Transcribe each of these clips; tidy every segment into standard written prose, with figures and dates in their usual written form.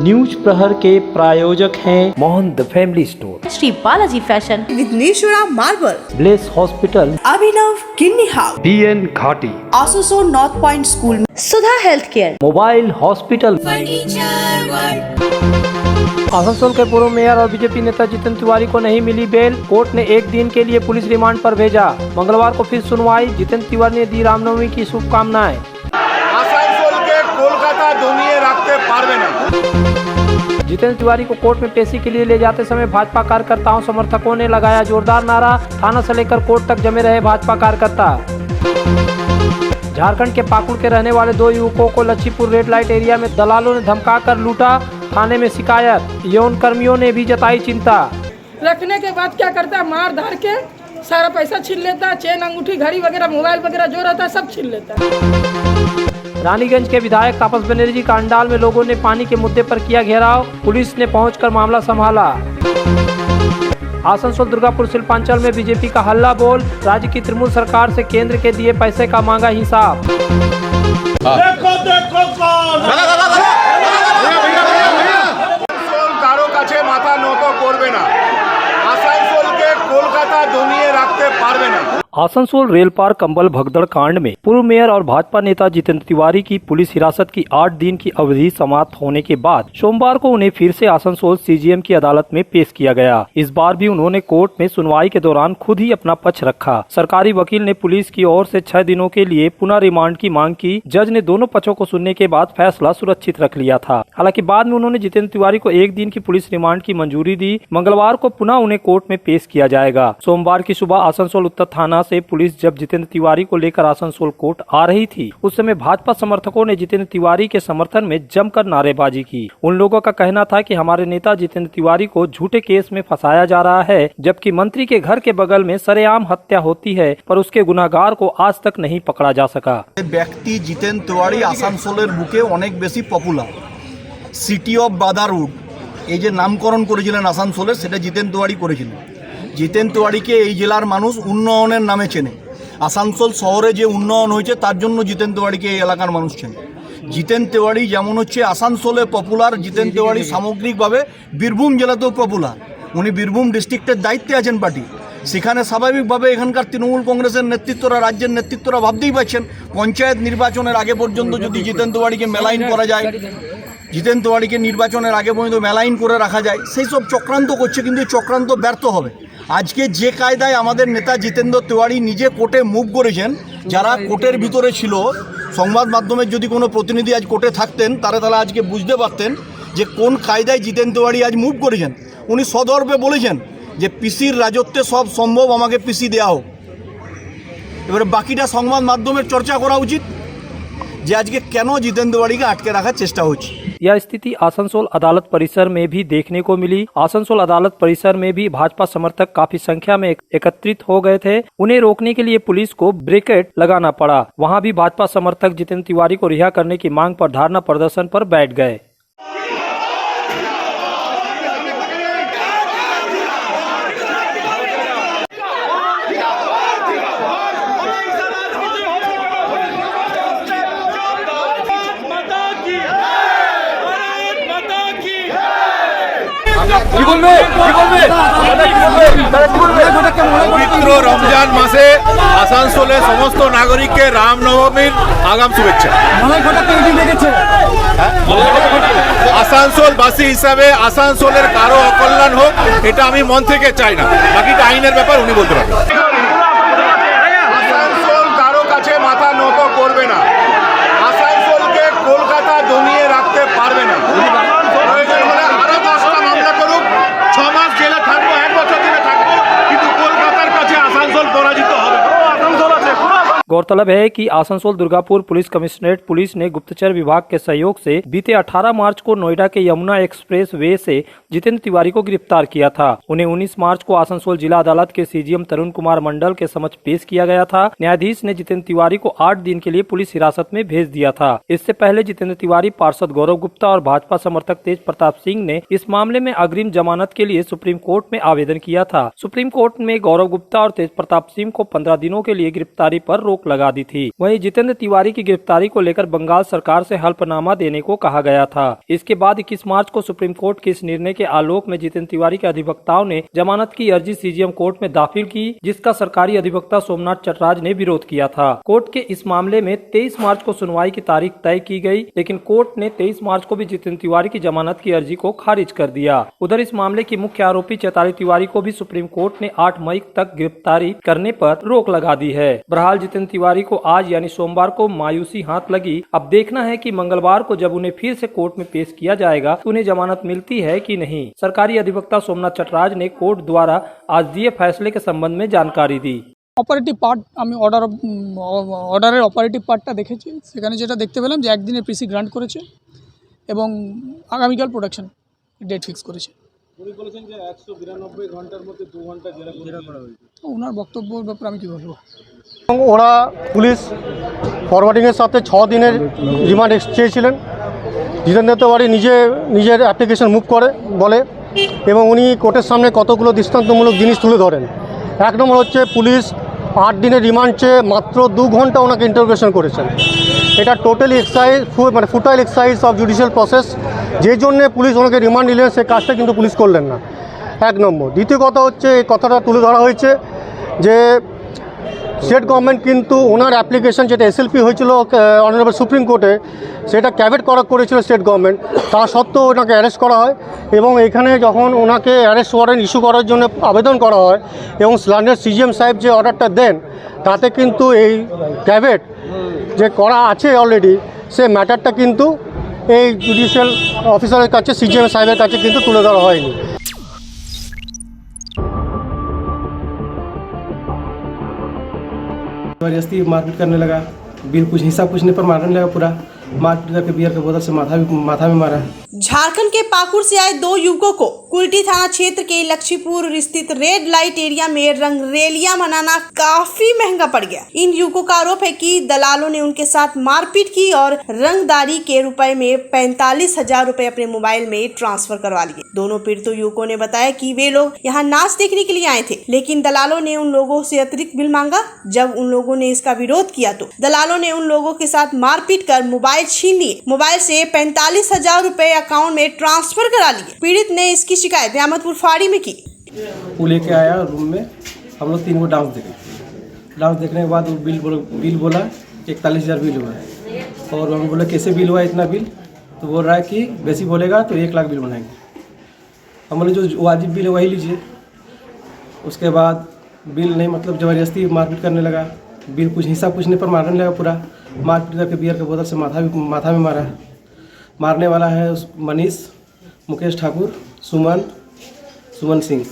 News प्रहर के प्रायोजक हैं Mohan the family store, Shri Balaji fashion, Vighneshwara marble, bless hospital, Abhinav kidney house, BN Ghati, आसोसो north point school, Sudha health care, mobile hospital. Asansol के पूर्व मेयर और बीजेपी नेता जितेंद्र तिवारी को नहीं मिली बेल, कोर्ट ने एक दिन के लिए पुलिस रिमांड पर भेजा। मंगलवार को फिर सुनवाई, जितेंद्र तिवारी ने दी रामनवमी की शुभकामनाएं। आसानसोल के कोलकाता दुनिया रखते पारबे ना। जितेंद्र तिवारी को कोर्ट में पेशी के लिए ले जाते समय भाजपा कार्यकर्ताओं समर्थकों ने लगाया जोरदार नारा, थाना से लेकर कोर्ट तक जमे रहे भाजपा कार्यकर्ता। झारखंड के पाकुड़ के रहने वाले 2 युवकों को लच्छीपुर रेड लाइट एरिया में दलालों ने धमकाकर लूटा, थाने में शिकायत। यौन कर्मियों ने भी जताई चिंता। रखने के बाद क्या करता है, मार धार के सारा पैसा छीन लेता है, चेन अंगूठी घड़ी वगैरह मोबाइल वगैरह जो रहता है सब छीन लेता है। रानीगंज के विधायक तापस बनर्जी का अंडाल में लोगों ने पानी के मुद्दे पर किया घेराव, पुलिस ने पहुंचकर मामला संभाला। आसनसोल दुर्गापुर शिल्पांचल में बीजेपी का हल्ला बोल, राज्य की तृणमूल सरकार से केंद्र के दिए पैसे का मांगा हिसाब। देखो देखो कौन कारो काछे माथा নত করবে না। आसानसोलকে कोलकाता दुनिया रखते पारबे ना। आसनसोल रेल पार कंबल भगदड़ कांड में पूर्व मेयर और भाजपा नेता जितेंद्र तिवारी की पुलिस हिरासत की 8 दिन की अवधि समाप्त होने के बाद सोमवार को उन्हें फिर से आसनसोल CGM की अदालत में पेश किया गया। इस बार भी उन्होंने कोर्ट में सुनवाई के दौरान खुद ही अपना पक्ष रखा। सरकारी वकील ने पुलिस की ओर से 6 दिनों के लिए पुनः रिमांड की मांग की। जज ने दोनों पक्षों को सुनने के बाद फैसला सुरक्षित रख लिया था। हालांकि बाद में उन्होंने जितेंद्र तिवारी को 1 दिन की पुलिस रिमांड की मंजूरी दी। मंगलवार को पुनः उन्हें कोर्ट में पेश किया जाएगा। सोमवार की सुबह आसनसोल उत्तर थाना से पुलिस जब जितेंद्र तिवारी को लेकर आसनसोल कोर्ट आ रही थी, उस समय भाजपा समर्थकों ने जितेंद्र तिवारी के समर्थन में जमकर नारेबाजी की। उन लोगों का कहना था कि हमारे नेता जितेंद्र तिवारी को झूठे केस में फंसाया जा रहा है, जबकि मंत्री के घर के बगल में सरेआम हत्या होती है, पर उसके गुनाहगार को आज तक नहीं पकड़ा जा सका। व्यक्ति जितेंद्र तिवारी आसानसोलेर बुके अनेक बेशी पपुलार, सिटी अफ ब्रादारहुड এই যে নামকরণ করেছিলেন আসানসোলের, সেটা জিতেন্দ্র তিওয়ারি করেছিলেন। জিতেন্দ্র তিওয়ারিকে এই জেলার মানুষ উন্নয়নের নামে চেনে। আসানসোল শহরে যে উন্নয়ন হয়েছে তার জন্য জিতেন্দ্র তিওয়ারিকে এই এলাকার মানুষ চেনে। জিতেন্দ্র তিওয়ারি যেমন হচ্ছে আসানসোলে পপুলার, জিতেন্দ্র তিওয়ারি সামগ্রিকভাবে বীরভূম জেলাতেও পপুলার। উনি বীরভূম ডিস্ট্রিক্টের দায়িত্বে আছেন পার্টি, সেখানে স্বাভাবিকভাবে এখানকার তৃণমূল কংগ্রেসের নেতৃত্বরা, রাজ্যের নেতৃত্বরা ভাবতেই পারছেন পঞ্চায়েত নির্বাচনের আগে পর্যন্ত যদি জিতেন্দ্র তিওয়ারিকে মেলাইন করা যায়, জিতেন্দ্র তিওয়ারিকে নির্বাচনের আগে পর্যন্ত মেলাইন করে রাখা যায়, সেই সব চক্রান্ত করছে, কিন্তু এই চক্রান্ত ব্যর্থ হবে। আজকে যে কায়দায় আমাদের নেতা জিতেন্দ্র তিওয়ারি নিজে কোর্টে মুভ করেছেন, যারা কোর্টের ভিতরে ছিল, সংবাদ মাধ্যমের যদি কোনো প্রতিনিধি আজ কোর্টে থাকতেন তাহলে আজকে বুঝতে পারতেন যে কোন কায়দায় জিতেন্দ্র তিওয়ারি আজ মুভ করেছেন। উনি সদর্পে বলেছেন যে পিসির রাজত্বে সব সম্ভব, আমাকে পিসি দেওয়া হোক। এবারে বাকিটা সংবাদ মাধ্যমের চর্চা করা উচিত যে আজকে কেন জিতেন্দ্র তিওয়ারিকে আটকে রাখার চেষ্টা হচ্ছে। यह स्थिति आसनसोल अदालत परिसर में भी देखने को मिली। आसनसोल अदालत परिसर में भी भाजपा समर्थक काफी संख्या में एकत्रित हो गए थे। उन्हें रोकने के लिए पुलिस को ब्रेकेट लगाना पड़ा। वहां भी भाजपा समर्थक जितेंद्र तिवारी को रिहा करने की मांग पर धरना प्रदर्शन पर बैठ गए। পবিত্র রমজান মাসে আসানসোলের সমস্ত নাগরিককে রামনবমীর আগাম শুভেচ্ছা। আসানসোলবাসী হিসাবে আসানসোলের কারো অকল্যাণ হোক, এটা আমি মন থেকে চাই না। বাকিটা আইনের ব্যাপার, উনি বলতে পারবেন। আসানসোল কারো কাছে মাথা নত করবে না। আসানসোলকে কলকাতা দুনিয়া রাখতে পারবে না। প্রয়োজন হলে আরো 10টা মামলা করুক, 6 মাস জেলে থাকবো, 1 বছর জেলে থাকবো, কিন্তু কলকাতার কাছে আসানসোল পরাজিত হবে। আসানসোল আছে। गौरतलब है कि Asansol Durgapur police commissionerate police ने गुप्तचर विभाग के सहयोग से बीते 18 मार्च को नोएडा के यमुना एक्सप्रेस वे से जितेंद्र तिवारी को गिरफ्तार किया था। उन्हें 19 मार्च को आसनसोल जिला अदालत के CGM तरुण कुमार मंडल के समक्ष पेश किया गया था। न्यायाधीश ने जितेंद्र तिवारी को 8 दिन के लिए पुलिस हिरासत में भेज दिया था। इससे पहले जितेंद्र तिवारी, पार्षद गौरव गुप्ता और भाजपा समर्थक तेज प्रताप सिंह ने इस मामले में अग्रिम जमानत के लिए सुप्रीम कोर्ट में आवेदन किया था। सुप्रीम कोर्ट में गौरव गुप्ता और तेज प्रताप सिंह को 15 दिनों के लिए गिरफ्तारी पर रोक लगा दी थी। वहीं जितेंद्र तिवारी की गिरफ्तारी को लेकर बंगाल सरकार से हल्फनामा देने को कहा गया था। इसके बाद 21 मार्च को सुप्रीम कोर्ट के इस निर्णय के आलोक में जितेंद्र तिवारी के अधिवक्ताओं ने जमानत की अर्जी सीजीएम कोर्ट में दाखिल की, जिसका सरकारी अधिवक्ता सोमनाथ चटराज ने विरोध किया था। कोर्ट के इस मामले में 23 मार्च को सुनवाई की तारीख तय की गई, लेकिन कोर्ट ने 23 मार्च को भी जितेंद्र तिवारी की जमानत की अर्जी को खारिज कर दिया। उधर इस मामले की मुख्य आरोपी चैताली तिवारी को भी सुप्रीम कोर्ट ने 8 मई तक गिरफ्तारी करने पर रोक लगा दी है। बहरहाल जितेंद्र तिवारी को आज यानी सोमवार को मायूसी हाथ लगी। अब देखना है कि मंगलवार को जब उन्हें फिर से कोर्ट में पेश किया जाएगा तो उन्हें जमानत मिलती है कि नहीं। सरकारी अधिवक्ता सोमनाथ चटराज ने कोर्ट द्वारा आज दिए फैसले के संबंध में जानकारी दी। অপারেটিভ পার্ট আমি অর্ডারের অপারেটিভ পার্টটা দেখেছি, সেখানে যেটা দেখতে পেলাম যে একদিনের পিসি গ্রান্ট করেছে এবং আগামীকাল প্রোডাকশন ডেট ফিক্স করেছে। উনি বলেছেন যে 192 ঘন্টার মধ্যে 2 ঘন্টা জেরা করা হয়েছে। ওনার বক্তব্যের ব্যাপারে আমি কি বলবো। ওরা পুলিশ ফরওয়ার্ডিংয়ের সাথে 6 দিনের রিমান্ড চেয়েছিলেন। জিতেন্দ্র তিওয়ারি নিজের অ্যাপ্লিকেশন মুভ করে বলে এবং উনি কোর্টের সামনে কতগুলো দৃষ্টান্তমূলক জিনিস তুলে ধরেন। এক নম্বর হচ্ছে পুলিশ 8 দিনের রিমান্ড চেয়ে মাত্র 2 ঘন্টা ওনাকে ইন্টারোগেশন করেছেন। এটা totally futile exercise of judicial process. যে জন্যে পুলিশ ওনাকে রিমান্ড নিলেন সে কাজটা কিন্তু পুলিশ করলেন না, এক নম্বর। দ্বিতীয় কথা হচ্ছে এই কথাটা তুলে ধরা হয়েছে যে স্টেট গভর্নমেন্ট কিন্তু ওনার অ্যাপ্লিকেশন যেটা এসএলপি হয়েছিল অনারেবল সুপ্রিম কোর্টে, সেটা ক্যাভেট করেছিল স্টেট গভর্নমেন্ট। তা সত্ত্বেও ওনাকে অ্যারেস্ট করা হয় এবং এখানে যখন ওনাকে অ্যারেস্ট ওয়ারেন্ট ইস্যু করার জন্য আবেদন করা হয় এবং স্ল্যান্ডার সিজিএম সাহেব যে অর্ডারটা দেন তাতে কিন্তু এই ক্যাভেট যে করা আছে অলরেডি সে ম্যাটারটা কিন্তু এই জুডিশিয়াল অফিসারের কাছে সিজিএম সাহেবের কাছে কিন্তু তুলে ধরা হয়নি। जबरदस्ती मारपीट करने लगा, बिल कुछ हिस्सा पूछने पर मारने लगा, पूरा मारपीट करके बियर के बोतल से माथा में मारा। झारखंड के पाकुड़ से आए 2 युवकों को कुल्टी थाना क्षेत्र के लक्ष्मीपुर स्थित रेड लाइट एरिया में रंगरेलिया मनाना काफी महंगा पड़ गया। इन युवकों का आरोप है कि दलालों ने उनके साथ मारपीट की और रंगदारी के रुपए में 45,000 रुपए अपने मोबाइल में ट्रांसफर करवा लिए। दोनों पीड़ितों युवकों ने बताया कि वे लोग यहाँ नाच देखने के लिए आए थे, लेकिन दलालों ने उन लोगों से अतिरिक्त बिल मांगा। जब उन लोगों ने इसका विरोध किया तो दलालों ने उन लोगों के साथ मारपीट कर मोबाइल छीन लिए। मोबाइल से 45,000 रुपए अकाउंट में ट्रांसफर करा लिए। पीड़ित ने इसकी शिकायत रहमतपुर फाड़ी में की। वो लेके आया रूम में, हम लोग 3 को डांस देखे। डांस देखने के बाद वो बिल बोला 41,000 बिल हुआ है। और हम बोला कैसे बिल हुआ इतना बिल, तो बोल रहा है कि वैसे बोलेगा तो 1 लाख बिल बनाएंगे। हम बोले जो वाजिब बिल है वही लीजिए। उसके बाद बिल नहीं, मतलब ज़बरदस्ती मारपीट करने लगा, बिल कुछ हिस्सा पूछने पर मारने लगा, पूरा मारपीट करके बियर के बोतल से माथा में मारा। मारने वाला है मनीष, मुकेश ठाकुर, सुमन सिंह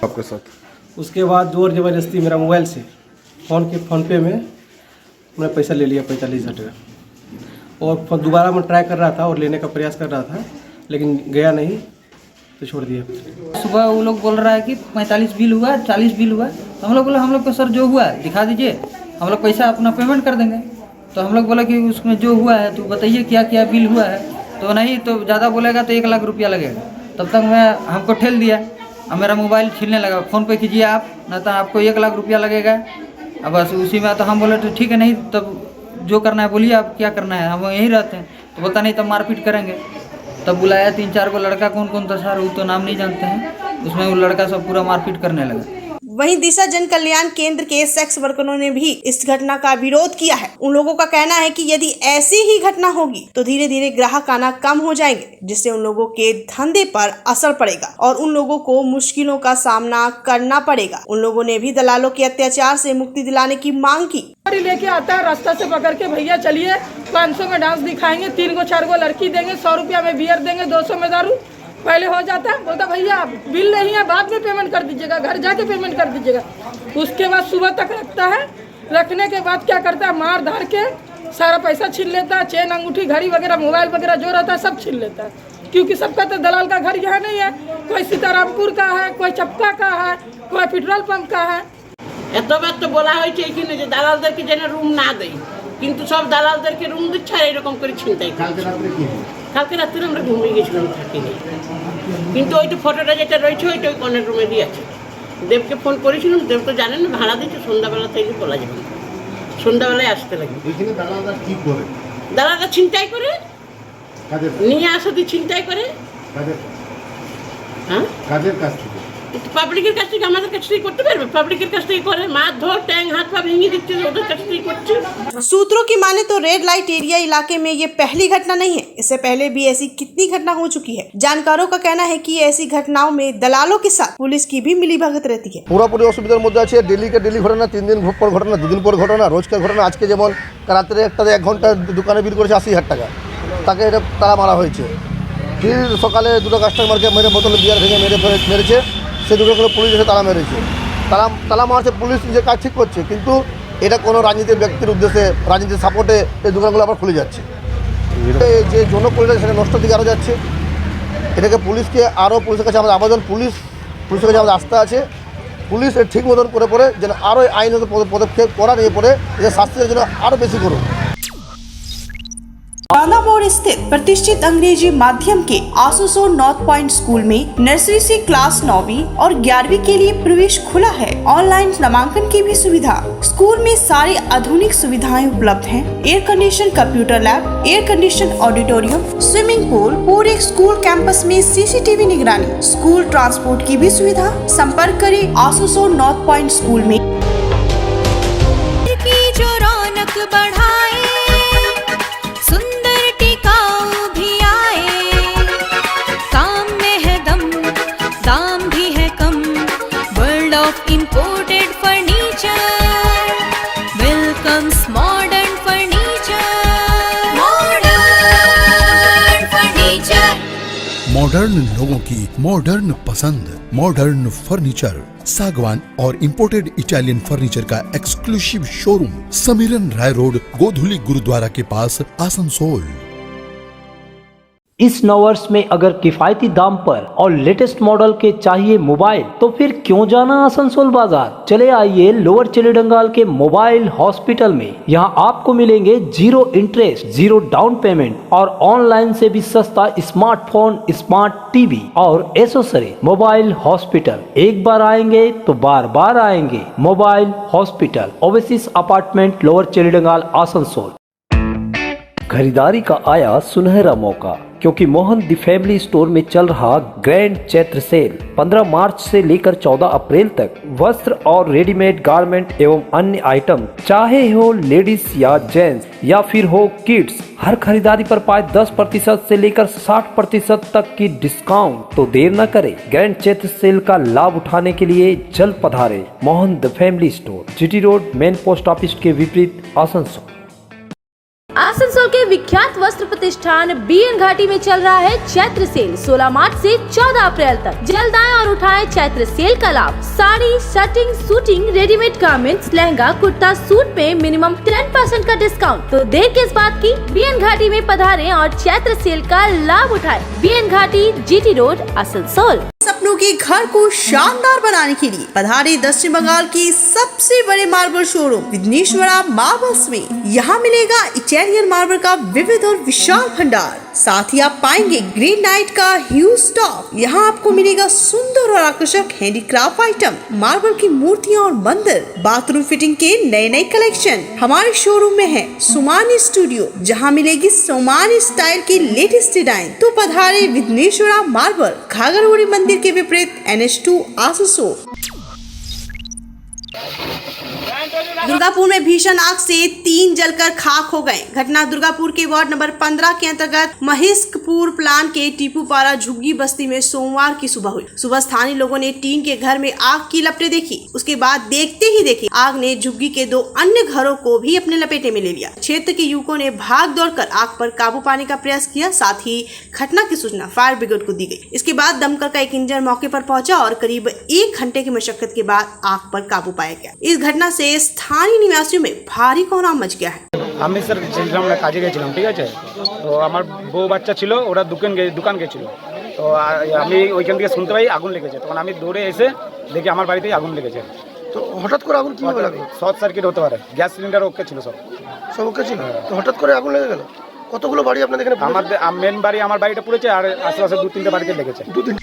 आपके साथ। उसके बाद जोर ज़बरदस्ती मेरा मोबाइल से फ़ोन पे में मैंने पैसा ले लिया 45,000 रुपये। और दोबारा मैं ट्राई कर रहा था और लेने का प्रयास कर रहा था, लेकिन गया नहीं तो छोड़ दिया। सुबह वो लोग बोल रहा है कि 45 बिल हुआ, 40 बिल हुआ। तो हम लोग बोले हम लोग को सर जो हुआ दिखा दीजिए, हम लोग पैसा अपना पेमेंट कर देंगे। तो हम लोग बोले कि उसमें जो हुआ है तो बताइए क्या क्या बिल हुआ है। तो नहीं, तो ज़्यादा बोलेगा तो 1 लाख रुपया लगेगा। तब तक हमको ठेल दिया, अब मेरा मोबाइल छीनने लगा। फ़ोन पे कीजिए आप, ना तो आपको 1 लाख रुपया लगेगा। अब बस उसी में तो हम बोले तो ठीक है, नहीं तब जो करना है बोलिए, आप क्या करना है, हम यहीं रहते हैं। तो बोलता नहीं तब मारपीट करेंगे। तब बुलाया 3-4 को लड़का, कौन था सर वो तो नाम नहीं जानते हैं। उसमें वो लड़का सब पूरा मारपीट करने लगा। वहीं दिशा जन कल्याण केंद्र के सेक्स वर्करों ने भी इस घटना का विरोध किया है। उन लोगों का कहना है कि यदि ऐसी ही घटना होगी तो धीरे धीरे ग्राहक आना कम हो जाएंगे, जिससे उन लोगों के धंधे पर असर पड़ेगा और उन लोगों को मुश्किलों का सामना करना पड़ेगा। उन लोगों ने भी दलालों के अत्याचार से मुक्ति दिलाने की मांग की। गाड़ी लेके आता है, रास्ता से पकड़ के भैया चलिए 500 में डांस दिखाएंगे, 3 को 4 को लड़की देंगे, 100 रुपया में बियर देंगे, 200 में दारू। पहले हो जाता है, बोलता भैया बिल नहीं है, बाद में पेमेंट कर दीजिएगा, घर जाके पेमेंट कर दीजिएगा। उसके बाद सुबह तक रखता है। रखने के बाद क्या करता है, मार धार के सारा पैसा छीन लेता है। चेन, अंगूठी, घड़ी वगैरह, मोबाइल वगैरह जो रहता है सब छीन लेता है। क्योंकि सबका तो दलाल का घर यहाँ नहीं है, कोई सीतारामपुर का है, कोई चपका का है, कोई पेट्रोल पंप का है। এতবার তো বলা হয়েছে এখানে যে দালালদেরকে যেন রুম না দেয়, কিন্তু সব দালালদেরকে রুম দিচ্ছে আর এরকম করে ছিনতাই। কালকে রাত্রে আমরা ঘুমিয়ে গেছিলাম, থাকিনি। কিন্তু ওই তো ফটোটা যেটা রয়েছে ওইটা ওই কর্নার রুমে দিয়ে আছে। দেবকে ফোন করেছিলাম, দেব তো জানেন না, ভাড়া দিচ্ছে, সন্ধ্যাবেলা থেকে বলা যাবে। সন্ধ্যাবেলায় আসতে লাগে। এখানে দালালরা কি করে? দালালরা ছিনতাই করে, কাদের নিয়ে আসা দিয়ে ছিনতাই করে। কাদের হ্যাঁ, কাদের কাছ থেকে? পাবলিকের কাছ থেকে, আমাদের কাছ থেকে করতে পারবে? পাবলিকের কাছ থেকে করে, মারধর, ট্যাং হাত পা ভেঙে দিচ্ছে, ওদের কাছ থেকে করছে। सूत्रों की माने तो रेड लाइट एरिया इलाके में ये पहली घटना नहीं है। इससे पहले भी ऐसी कितनी घटना हो चुकी है। जानकारों का कहना है कि ऐसी घटनाओं में दलालों के साथ पुलिस की भी मिलीभगत रहती है। পুরোপুরি অসুবিধার মধ্যে আছে। ডেলি ঘটনা, 3 দিন পর ঘটনা, 2 দিন পর ঘটনা, রোজকার ঘটনা। আজকে যেমন রাত্রে একটা 1 ঘন্টা দোকানে বিল করেছে 80,000 টাকা, তাকে এটা তালা মারা হয়েছে। ফির সকালে দুটো কাস্টমারকে মেরে, বোতলে বিয়ার ভেঙে মেরেছে। সে দুটোগুলো পুলিশ এসে তালা মেরেছে। তালা মারছে, পুলিশ নিজের কাজ ঠিক করছে, কিন্তু এটা কোনো রাজনীতির ব্যক্তির উদ্দেশ্যে, রাজনীতির সাপোর্টে এই দোকানগুলো আবার খুলে যাচ্ছে। যে জনপরিবেশ সেটা নষ্ট দিকে আরও যাচ্ছে। এটাকে পুলিশকে আরও, পুলিশের কাছে আমাদের আবেদন, পুলিশের কাছে আমাদের আস্থা আছে। পুলিশ এর ঠিক মতন করে পড়ে যেন আরও আইনত পদক্ষেপ করা নিয়ে পড়ে, যে শাস্তির জন্য আরও বেশি করুন। बांदा मोड़ स्थित प्रतिष्ठित अंग्रेजी माध्यम के आसुसोल नॉर्थ पॉइंट स्कूल में नर्सरी से क्लास 9वीं और 11वीं के लिए प्रवेश खुला है। ऑनलाइन नामांकन की भी सुविधा। स्कूल में सारी आधुनिक सुविधाएं उपलब्ध हैं। Air condition computer lab, air condition auditorium, swimming pool, पूरे स्कूल कैंपस में सीसीटीवी निगरानी, स्कूल ट्रांसपोर्ट की भी सुविधा। संपर्क करें आसुसोल नॉर्थ पॉइंट स्कूल में। की जो रौनक बढ़ाए, सुंदर टिकाऊ भी आए, काम में है दम, दाम भी है कम, world of imported furniture, welcomes modern furniture, modern furniture. Modern लोगों की मॉडर्न पसंद, मॉडर्न फर्नीचर, सागवान और इंपोर्टेड इटालियन फर्नीचर का exclusive showroom, Samiran Rai road, Godhuli Gurudwara के पास, आसनसोल। इस नववर्ष में अगर किफायती दाम पर और लेटेस्ट मॉडल के चाहिए मोबाइल, तो फिर क्यों जाना आसनसोल बाजार। चले आइए लोअर चिलीडंगाल के मोबाइल हॉस्पिटल में। यहाँ आपको मिलेंगे 0 इंटरेस्ट, 0 डाउन पेमेंट और ऑनलाइन से भी सस्ता स्मार्टफोन, स्मार्ट टीवी और एसेसरी। मोबाइल हॉस्पिटल, एक बार आएंगे तो बार बार आएंगे। Mobile hospital, Oasis apartment, lower Chelidanga, Asansol. खरीदारी का आया सुनहरा मौका, क्योंकि मोहन द फैमिली स्टोर में चल रहा ग्रैंड चैत्र सेल 15 मार्च से लेकर 14 अप्रैल तक वस्त्र और रेडीमेड गारमेंट एवं अन्य आइटम, चाहे हो लेडीज या जेंट्स या फिर हो किड्स, हर खरीदारी पर पाए 10% से लेकर 60% तक की डिस्काउंट। तो देर न करें, ग्रैंड चैत्र सेल का लाभ उठाने के लिए जल्द पधारे Mohan the family store, GT road, main post office के विपरीत, आसनसोल। आसनसोल के विख्यात वस्त्र प्रतिष्ठान बीएन घाटी में चल रहा है चैत्र सेल 16 मार्च से 14 अप्रैल तक। जल्द आएं और उठाएं चैत्र सेल का लाभ। Sari, shirting, suiting, readymade garments, lehenga, kurta, suit में मिनिमम 10% का डिस्काउंट। तो देर किस बात की, बीएन घाटी में पधारें और चैत्र सेल का लाभ उठाएं। बीएन घाटी, जीटी रोड, आसनसोल। सपनों के घर को शानदार बनाने के लिए पधारे दक्षिण बंगाल की सबसे बड़े मार्बल शोरूम विघ्नेश्वरा मार्बल्स में। यहाँ मिलेगा इटालियन मार्बल का विविध और विशाल भंडार। साथ ही आप पाएंगे ग्रेनाइट का ह्यूज स्टॉक। यहाँ आपको मिलेगा सुंदर और आकर्षक हैंडीक्राफ्ट आइटम, मार्बल की मूर्तियाँ और मंदिर, बाथरूम फिटिंग के नए नए कलेक्शन। हमारे शोरूम में है सोमानी स्टूडियो, जहाँ मिलेगी सोमानी स्टाइल की लेटेस्ट डिजाइन। तो पधारे विघ्नेश्वरा मार्बल, घाघरगुड़ी मंदिर के विपरीत, NH2, आसनसोल। दुर्गापुर में भीषण आग से 3 जलकर खाक हो गए। घटना दुर्गापुर के वार्ड नंबर 15 के अंतर्गत महिष्कपुर प्लान के टीपूपारा झुग्गी बस्ती में सोमवार की सुबह हुई। सुबह स्थानीय लोगों ने टीन के घर में आग की लपटें देखी। उसके बाद देखते ही देखी आग ने झुग्गी के 2 अन्य घरों को भी अपने लपेटे में ले लिया। क्षेत्र के युवकों ने भाग दौड़ कर आग पर काबू पाने का प्रयास किया। साथ ही घटना की सूचना फायर ब्रिगेड को दी गई। इसके बाद दमकल का एक इंजन मौके पर पहुंचा और करीब 1 घंटे की मशक्कत के बाद आग पर काबू पाया गया। इस घटना से स्थानीय निवासियों में भारी कोहराम मच गया है। আমি স্যার ছিলাম না, কাজে গেছিলাম, ঠিক আছে। তো আমার বউ বাচ্চা ছিল, ওরা দোকান গেছিল। তো আমি ওইখান থেকে শুনতে পাই আগুন লেগেছে। তখন আমি দৌড়ে এসে দেখি আমার বাড়িতেই আগুন লেগেছে। তো হঠাৎ করে আগুন কিভাবে লাগে? শর্ট সার্কিট হতে পারে। গ্যাস সিলিন্ডার ওকে ছিল, সব ওকে ছিল। তো হঠাৎ করে আগুন লেগে গেল। কতগুলো বাড়ি আপনাদের এখানে? আমাদের মেন বাড়ি, আমার বাড়িটা পুড়েছে, আর আশেপাশে 2-3টে বাড়িতে লেগেছে। 2-3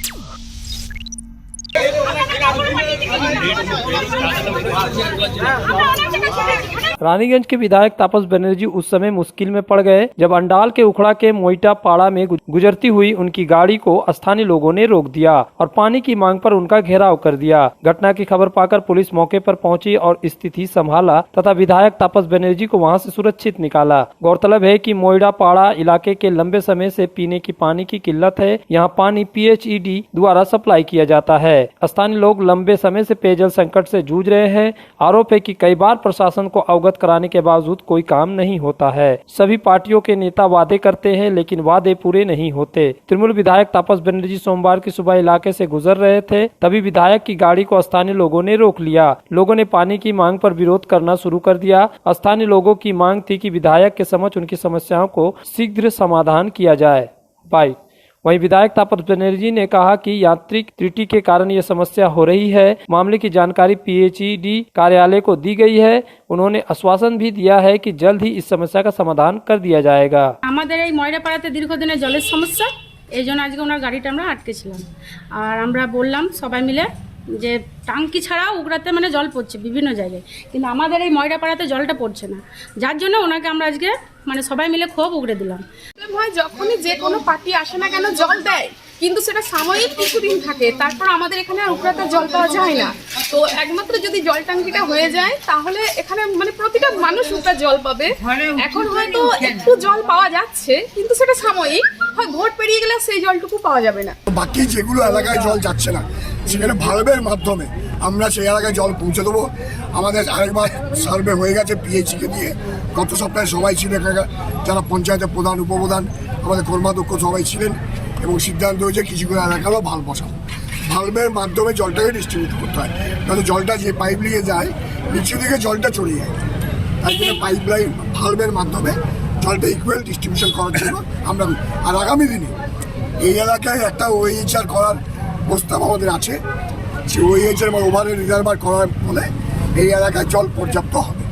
रानीगंज के विधायक तापस बनर्जी उस समय मुश्किल में पड़ गए जब अंडाल के उखड़ा के मोइटा पाड़ा में गुजरती हुई उनकी गाड़ी को स्थानीय लोगों ने रोक दिया और पानी की मांग पर उनका घेराव कर दिया। घटना की खबर पाकर पुलिस मौके पर पहुंची और स्थिति संभाला तथा विधायक तापस बनर्जी को वहां से सुरक्षित निकाला। गौरतलब है कि मोइटा पाड़ा इलाके के लंबे समय से पीने की पानी की किल्लत है। यहाँ पानी PHED द्वारा सप्लाई किया जाता है। स्थानीय लोग लंबे समय से पेयजल संकट से जूझ रहे हैं। आरोप है कि कई बार प्रशासन को अवगत कराने के बावजूद कोई काम नहीं होता है। सभी पार्टियों के नेता वादे करते हैं लेकिन वादे पूरे नहीं होते। तृणमूल विधायक तापस बनर्जी सोमवार की सुबह इलाके से गुजर रहे थे, तभी विधायक की गाड़ी को स्थानीय लोगों ने रोक लिया। लोगों ने पानी की मांग पर विरोध करना शुरू कर दिया। स्थानीय लोगों की मांग थी कि विधायक के समक्ष उनकी समस्याओं को शीघ्र समाधान किया जाए। वहीं विधायक तापस बनर्जी ने कहा कि यांत्रिक त्रुटि के कारण यह समस्या हो रही है। मामले की जानकारी PHED कार्यालय को दी गई है। उन्होंने आश्वासन भी दिया है कि जल्द ही इस समस्या का समाधान कर दिया जाएगा। আমাদের এই ময়রাপাড়াতে দীর্ঘদিনের জলের সমস্যা, এইজন্য আজকে ওনার গাড়িটা আমরা আটকেছিলাম। আর আমরা বললাম সবাই মিলে যে টাঙ্কি ছাড়াও উগড়াতে মানে জল পড়ছে বিভিন্ন জায়গায়, কিন্তু আমাদের এই ময়রাপাড়াতে জলটা পড়ছে না, যার জন্য ওনাকে আমরা আজকে মানে সবাই মিলে ক্ষোভ উগড়ে দিলাম। হয় যখনই যে কোনো পার্টি আসে না কেন জল দেয়, কিন্তু সেটা সাময়িক কিছুদিন থাকে, তারপর আমাদের এখানে আর উপরাতে জল পাওয়া যায় না। তো একমাত্র যদি জল ট্যাঙ্কিটা হয়ে যায় তাহলে এখানে মানে প্রতিটা মানুষ উপরা জল পাবে। এখন হয়তো একটু জল পাওয়া যাচ্ছে কিন্তু সেটা সাময়িক, হয় ভোট পেরিয়ে গেলে সেই জলটুকু পাওয়া যাবে না। বাকি যেগুলো এলাকায় জল যাচ্ছে না সেখানে ভালভের মাধ্যমে আমরা সেই এলাকায় জল পৌঁছে দেবো। আমাদের আরেকবার সার্ভে হয়ে গেছে PHEকে দিয়ে, গত সপ্তাহে সবাই ছিল এখানকার, যারা পঞ্চায়েতের প্রধান উপপ্রধান আমাদের কর্মাধ্যক্ষ সবাই ছিলেন, এবং সিদ্ধান্ত হয়েছে কিছু করে এলাকারও ভাল বসাবো। ভালভের মাধ্যমে জলটাকে ডিস্ট্রিবিউট করতে হয়, তাহলে জলটা যে পাইপ দিয়ে যায় নিচু দিকে জলটা চলে যায়, তাই জন্য পাইপ লাইন ভালভের মাধ্যমে জলটা ইকুয়াল ডিস্ট্রিবিউশন করার জন্য আমরা। আর আগামী দিনে এই এলাকায় একটা OHR করার প্রস্তাব আমাদের আছে, যে OHR বা ওভার রিজার্ভার করার ফলে এই এলাকায় জল পর্যাপ্ত হবে।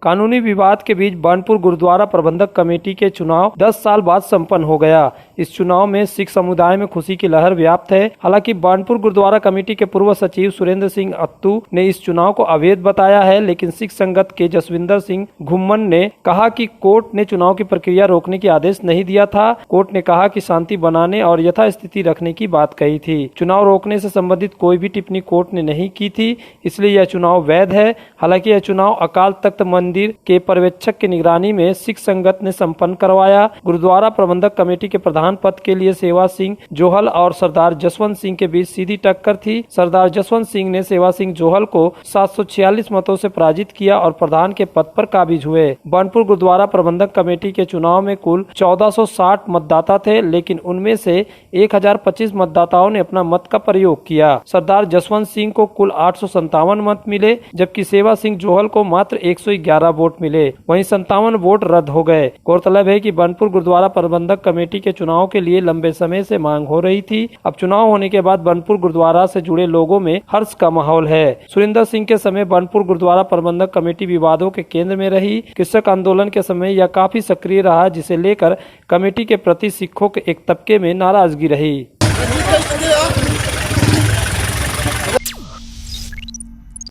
कानूनी विवाद के बीच बानपुर गुरुद्वारा प्रबंधक कमेटी के चुनाव 10 साल बाद संपन्न हो गया। इस चुनाव में सिख समुदाय में खुशी की लहर व्याप्त है। हालांकि बानपुर गुरुद्वारा कमेटी के पूर्व सचिव सुरेंद्र सिंह अत्तू ने इस चुनाव को अवैध बताया है, लेकिन सिख संगत के जसविंदर सिंह घुम्मन ने कहा कि कोर्ट ने चुनाव की प्रक्रिया रोकने की आदेश नहीं दिया था। कोर्ट ने कहा कि शांति बनाने और यथास्थिति रखने की बात कही थी। चुनाव रोकने से संबंधित कोई भी टिप्पणी कोर्ट ने नहीं की थी, इसलिए यह चुनाव वैध है। हालांकि यह चुनाव अकाल तख्त मंदिर के पर्यवेक्षक की निगरानी में सिख संगत ने संपन्न करवाया। गुरुद्वारा प्रबंधक कमेटी के प्रधान पद के लिए सेवा सिंह जोहल और सरदार जसवंत सिंह के बीच सीधी टक्कर थी। सरदार जसवंत सिंह ने सेवा सिंह जोहल को 746 मतों से पराजित किया और प्रधान के पद पर काबिज हुए। बानपुर गुरुद्वारा प्रबंधक कमेटी के चुनाव में कुल 1460 मतदाता थे, लेकिन उनमें से 1025 मतदाताओं ने अपना मत का प्रयोग किया। सरदार जसवंत सिंह को कुल 857 मत मिले, जबकि सेवा सिंह जोहल को मात्र 111 वोट मिले। वहीं 57 वोट रद्द हो गए। गौरतलब है कि बानपुर गुरुद्वारा प्रबंधक कमेटी के चुनाव के लिए लंबे समय से मांग हो रही थी। अब चुनाव होने के बाद बानपुर गुरुद्वारा से जुड़े लोगों में हर्ष का माहौल है। सुरेंद्र सिंह के समय बानपुर गुरुद्वारा प्रबंधक कमेटी विवादों के केंद्र में रही। कृषक आंदोलन के समय यह काफी सक्रिय रहा, जिसे लेकर कमेटी के प्रति सिखों के एक तबके में नाराजगी रही।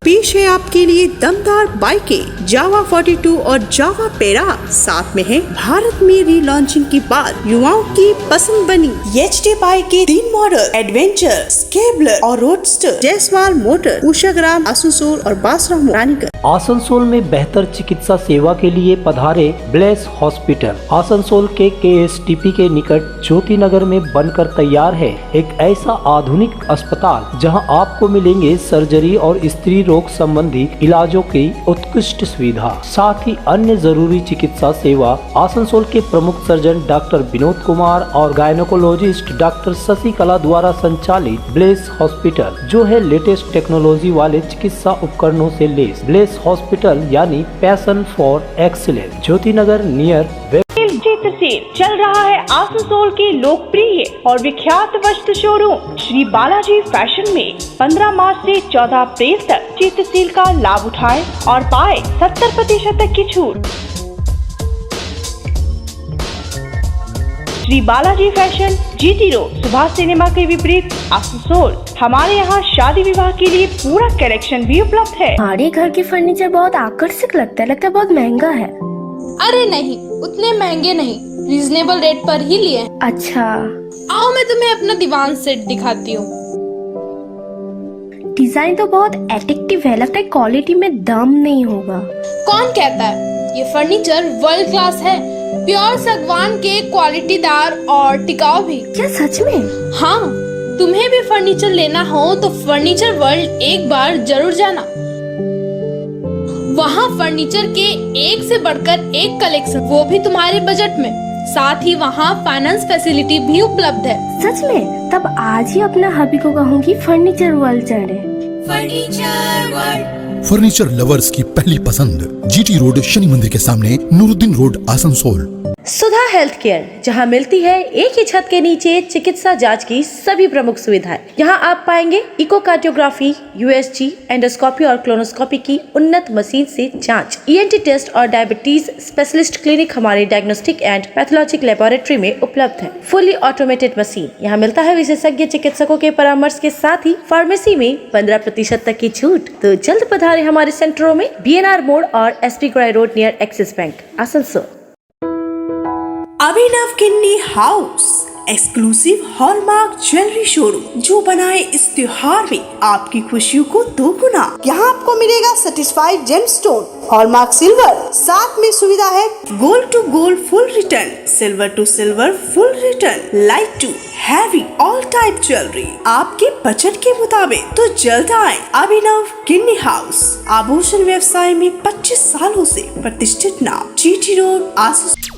पेश है आपके लिए दमदार बाइकें जावा 42 और जावा पेरा। साथ में है भारत में रीलॉन्चिंग के बाद युवाओं की पसंद बनी HD बाइक के 3 मॉडल एडवेंचर, स्केबलर और रोडस्टर। जयसवाल मोटर, उषाग्राम, आसनसोल और बासराम रानीगंज। आसनसोल में बेहतर चिकित्सा सेवा के लिए पधारे ब्लेस हॉस्पिटल। आसनसोल के KSTP के निकट ज्योति नगर में बनकर तैयार है एक ऐसा आधुनिक अस्पताल जहां आपको मिलेंगे सर्जरी और स्त्री रोग संबंधी इलाजों की उत्कृष्ट सुविधा, साथ ही अन्य जरूरी चिकित्सा सेवा। आसनसोल के प्रमुख सर्जन डॉक्टर विनोद कुमार और गायनोकोलॉजिस्ट डॉक्टर शशिकला द्वारा संचालित ब्लेस हॉस्पिटल, जो है लेटेस्ट टेक्नोलॉजी वाले चिकित्सा उपकरणों से लेस। ब्लेस हॉस्पिटल यानी passion for excellence, Jyoti Nagar near चित्र सेल चल रहा है आसनसोल के लोकप्रिय और विख्यात वस्त्र शोरूम श्री बालाजी फैशन में 15 मार्च से 14 अप्रैल तक चित्र सेल का लाभ उठाएं और पाए 70% तक की छूट। Shri Balaji fashion, GT road, Subhash cinema के विपरीत, आसनसोल। हमारे यहाँ शादी विवाह के लिए पूरा कलेक्शन भी उपलब्ध है। हमारे घर के फर्नीचर बहुत आकर्षक लगता है बहुत महंगा है। अरे नहीं, उतने महंगे नहीं, रीजनेबल रेट पर ही लिए। अच्छा, आओ मैं तुम्हें अपना दीवान सेट दिखाती हूँ। डिजाइन तो बहुत एट्रैक्टिव है, लगता है क्वालिटी में दम नहीं होगा। कौन कहता है? ये फर्नीचर वर्ल्ड क्लास है, प्योर सागवान के, क्वालिटीदार और टिकाऊ भी। क्या सच में? हाँ, तुम्हें भी फर्नीचर लेना हो तो फर्नीचर वर्ल्ड एक बार जरूर जाना। वहाँ फर्नीचर के एक से बढ़कर एक कलेक्शन, वो भी तुम्हारे बजट में। साथ ही वहाँ फाइनेंस फैसिलिटी भी उपलब्ध है। सच में? तब आज ही अपना हबी को कहूँगी फर्नीचर वर्ल्ड चढ़े। फर्नीचर वर्ल्ड, फर्नीचर लवर्स की पहली पसंद, GT रोड, शनि मंदिर के सामने, नूरुद्दीन रोड, आसनसोल। सुधा हेल्थ केयर, जहां मिलती है एक ही छत के नीचे चिकित्सा जांच की सभी प्रमुख सुविधाएं। यहां आप पाएंगे इकोकार्डियोग्राफी, USG, एंडोस्कोपी और क्लोनोस्कोपी की उन्नत मशीन से जांच, ENT टेस्ट और डायबिटीज स्पेशलिस्ट क्लिनिक हमारे डायग्नोस्टिक एंड पैथोलॉजिक लेबोरेटरी में उपलब्ध है। फुली ऑटोमेटेड मशीन, यहाँ मिलता है विशेषज्ञ चिकित्सकों के परामर्श के साथ ही फार्मेसी में 15% तक की छूट। तो जल्द पधारे हमारे सेंटरों में, BNR मोड़ और SP ग्राई road near Axis bank, Asansol. Abhinav किन्नी house, exclusive hallmark jewellery showroom, जो बनाए इस त्योहार में आपकी खुशियों को दोगुना। यहाँ आपको मिलेगा सर्टिफाइड जेमस्टोन, हॉलमार्क सिल्वर, साथ में सुविधा है gold to gold full return, silver to silver full return, light to heavy all type jewellery आपके बजट के मुताबिक। तो जल्द आए अभिनव किन्नी हाउस, आभूषण व्यवसाय में 25 सालों से प्रतिष्ठित नाम, GT रोड, आसनसोल।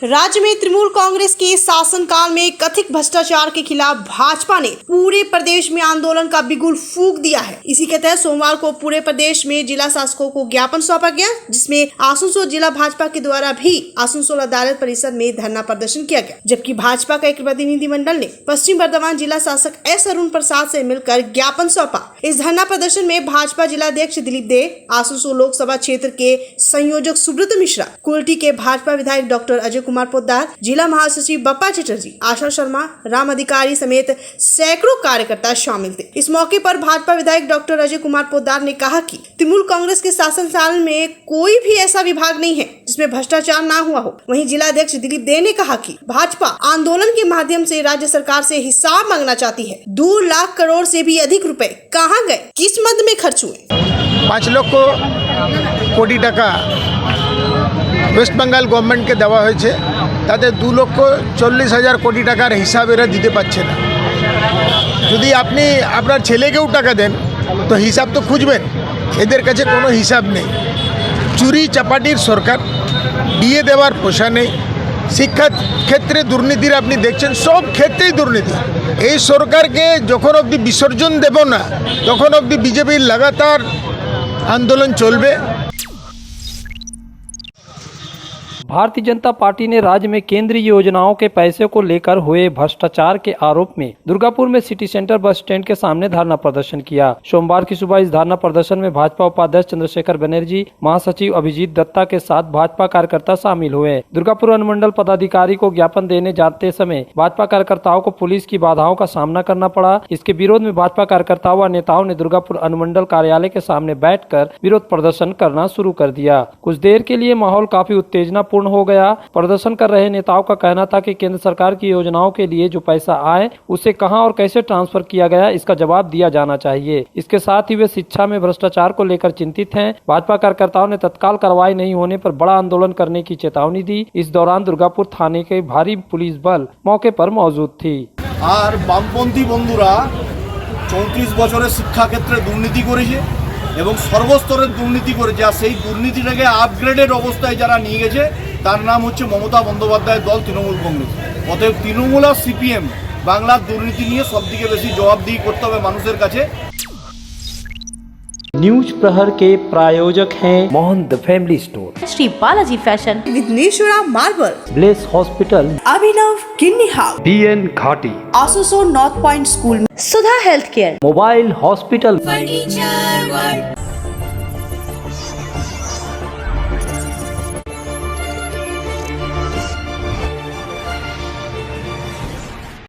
राज्य में तृणमूल कांग्रेस के शासनकाल में कथित भ्रष्टाचार के खिलाफ भाजपा ने पूरे प्रदेश में आंदोलन का बिगुल फूंक दिया है। इसी के तहत सोमवार को पूरे प्रदेश में जिला शासकों को ज्ञापन सौंपा गया, जिसमें आसनसोल जिला भाजपा के द्वारा भी आसनसोल अदालत परिसर में धरना प्रदर्शन किया गया। जबकि भाजपा का एक प्रतिनिधिमंडल ने पश्चिम बर्धमान जिला शासक S अरुण प्रसाद से मिलकर ज्ञापन सौंपा। इस धरना प्रदर्शन में भाजपा जिलाध्यक्ष दिलीप दे, आसनसोल लोकसभा क्षेत्र के संयोजक सुब्रत मिश्रा, कुल्टी के भाजपा विधायक डॉक्टर अजय कुमार पोद्दार, जिला महासचिव बप्पा चटर्जी, आशा शर्मा, राम अधिकारी समेत सैकड़ों कार्यकर्ता शामिल थे। इस मौके पर भाजपा विधायक डॉक्टर अजय कुमार पोद्दार ने कहा कि तृणमूल कांग्रेस के शासनकाल में कोई भी ऐसा विभाग नहीं है जिसमें भ्रष्टाचार ना हुआ हो। वहीं जिलाध्यक्ष दिलीप दे ने कहा कि भाजपा आंदोलन के माध्यम से राज्य सरकार से हिसाब मांगना चाहती है। 2 लाख करोड़ से भी अधिक रुपए कहाँ गए, किस मद में खर्च हुए? 5 লক্ষ কোটি টাকা ওয়েস্ট বেঙ্গল গভর্নমেন্টকে দেওয়া হয়েছে, তাতে 2,40,000 কোটি টাকার হিসাব এরা দিতে পারছে না। যদি আপনি আপনার ছেলেকেও টাকা দেন তো হিসাব তো খুঁজবেন, এদের কাছে কোনো হিসাব নেই। চুরি চাপাটির সরকার, দিয়ে দেওয়ার পোষা নেই। শিক্ষা ক্ষেত্রে দুর্নীতির আপনি দেখছেন, সব ক্ষেত্রেই দুর্নীতি। এই সরকারকে যখন অবধি বিসর্জন দেব না তখন অবধি বিজেপির লাগাতার आंदोलन चलबे। भारतीय जनता पार्टी ने राज्य में केंद्रीय योजनाओं के पैसे को लेकर हुए भ्रष्टाचार के आरोप में दुर्गापुर में सिटी सेंटर बस स्टैंड के सामने धरना प्रदर्शन किया। सोमवार की सुबह इस धरना प्रदर्शन में भाजपा उपाध्यक्ष चंद्रशेखर बनर्जी, महासचिव अभिजीत दत्ता के साथ भाजपा कार्यकर्ता शामिल हुए। दुर्गापुर अनुमंडल पदाधिकारी को ज्ञापन देने जाते समय भाजपा कार्यकर्ताओं को पुलिस की बाधाओं का सामना करना पड़ा। इसके विरोध में भाजपा कार्यकर्ताओं व नेताओं ने दुर्गापुर अनुमंडल कार्यालय के सामने बैठकर विरोध प्रदर्शन करना शुरू कर दिया। कुछ देर के लिए माहौल काफी उत्तेजना हो गया। प्रदर्शन कर रहे नेताओं का कहना था कि केंद्र सरकार की योजनाओं के लिए जो पैसा आए उसे कहां और कैसे ट्रांसफर किया गया, इसका जवाब दिया जाना चाहिए। इसके साथ ही वे शिक्षा में भ्रष्टाचार को लेकर चिंतित हैं। भाजपा कार्यकर्ताओं ने तत्काल कार्रवाई नहीं होने पर बड़ा आंदोलन करने की चेतावनी दी। इस दौरान दुर्गापुर थाने के भारी पुलिस बल मौके पर मौजूद थी। और बामपंथी बंधुरा 34 বছরের শিক্ষা ক্ষেত্রে দুর্নীতি করেছে এবং সর্বস্তরের দুর্নীতি করেছে। আর সেই দুর্নীতিটাকে আপগ্রেডেড অবস্থায় যারা নিয়ে গেছে তার নাম হচ্ছে মমতা বন্দ্যোপাধ্যায়ের দল তৃণমূল কংগ্রেস। অতএব তৃণমূল আর CPM বাংলার দুর্নীতি নিয়ে সবথেকে বেশি জবাবদিহি করতে হবে মানুষের কাছে। न्यूज प्रहर के प्रायोजक हैं Mohan the family store, Shri Balaji fashion, Vighneshwara marble, bless hospital, Abhinav किन्नी house, DN Ghati, Asansol north point school, Sudha health care, mobile hospital, furniture world.